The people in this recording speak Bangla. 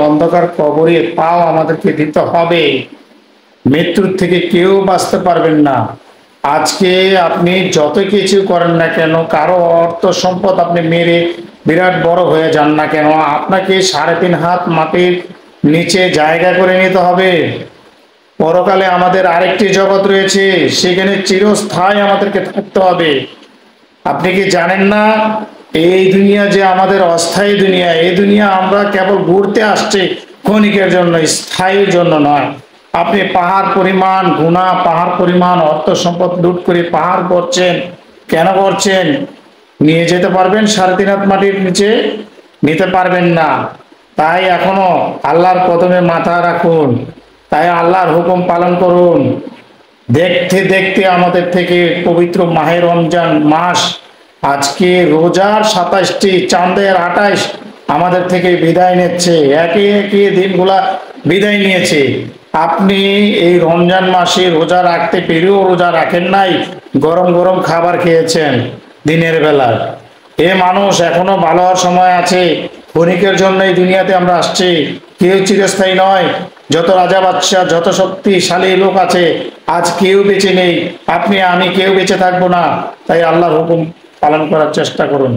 অন্ধকার কবরে পাও আমাদেরকে দিতে হবে। মৃত্যুর থেকে কেউ বাঁচতে পারবেন না। আজকে আপনি যত কিছু করেন না কেন, কারো অর্থ সম্পদ আপনি মেরে বিরাট বড় হয়ে যান না কেন, আপনাকে 3.5 হাত মাটির নিচে জায়গা করে নিতে হবে। পরকালে আমাদের আরেকটি জগৎ রয়েছে, সেখানে চিরস্থায়ী আমাদেরকে থাকতে হবে। আপনি কি জানেন না এই দুনিয়া যে আমাদের অস্থায়ী দুনিয়া, এই দুনিয়া আমরা কেবল ঘুরতে আসছি, ক্ষণিকের জন্য, স্থায়ীর জন্য নয়। আপনি পাহাড় পরিমাণ গুনাহ, পাহাড় পরিমাণ অর্থ সম্পদ লুট করে পাহাড় করছেন, কেন করছেন? নিয়ে যেতে পারবেন 3.5 হাত মাটির নিচে? নিতে পারবেন না। তাই এখনো আল্লাহর কদমে মাথা রাখুন, তাই আল্লাহর হুকুম পালন করুন। দেখতে দেখতে আমাদের থেকে পবিত্র মাহে রমজান মাস, আজকে রোজার 27টি, চাঁদের 28 আমাদের থেকে বিদায় নিচ্ছে। একে একে দিনগুলা বিদায় নিয়েছে। আপনি এই রমজান মাসে রোজা রাখতে পেরেও রোজা রাখেন নাই, গরম গরম খাবার খেয়েছেন দিনের বেলা। এ মানুষ, এখনো ভালো হওয়ার সময় আছে। ক্ষণিকের জন্য এই দুনিয়াতে আমরা আসছি, কেউ চিরস্থায়ী নয়। যত রাজা বাদশাহ, যত শক্তিশালী লোক আছে, আজ কেউ বেঁচে নেই। আপনি আমি কেউ বেঁচে থাকবো না। তাই আল্লাহর হুকুম পালন করার চেষ্টা করুন।